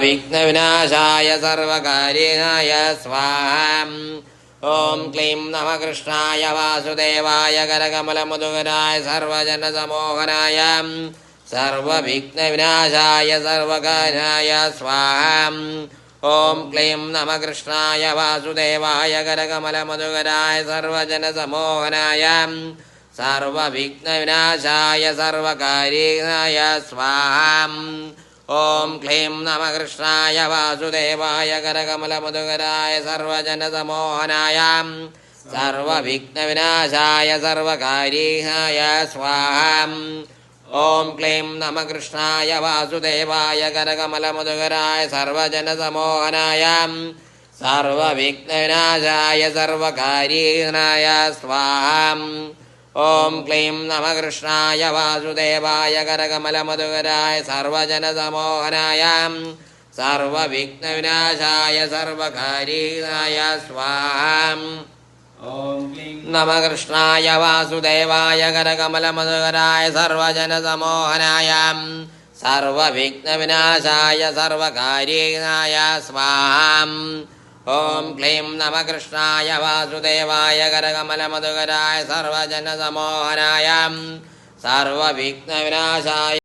विघ्नविनाशाय सर्वकार्याय स्वाहा। ओं क्लीं नमः कृष्णाय वासुदेवाय करकमलमुदुगराय सर्वजनसमोहनाय सर्वविघ्नविनाशाय सर्वकार्याय स्वाहा। ओं क्लीं नमः कृष्णाय वासुदेवाय करकमलमुदुगराय सर्वजनसमोहनाय सर्वविघ्नविनाशाय सर्वकार्याय स्वाहा। ओं क्लीं नमः कृष्णाय वासुदेवाय करकमलमुदुगराय सर्वजनसमोहनाय सर्वविघ्नविनाशाय सर्वकार्याय स्वाहा। ओं क्लीं नमः कृष्णाय वासुदेवाय करकमलमुदुगराय सर्वजनसमोहनाय सर्वविघ्नविनाशाय सर्वकार्याय स्वाहा। ओं क्लीं नमः कृष्णाय वासुदेवाय करकमलमुदुगराय सर्वजनसमोहनाय सर्वविघ्नविनाशाय सर्वकार्याय स्वाहा। नमः कृष्णाय वासुदेवाय करकमलमुदुगराय सर्वजनसमोहनाय सर्वविघ्नविनाशाय सर्वकार्याय स्वाहा। ओं क्लीं नमः कृष्णाय वासुदेवाय करकमलमुदुगराय सर्वजनसमोहनाय सर्वविघ्नविनाशाय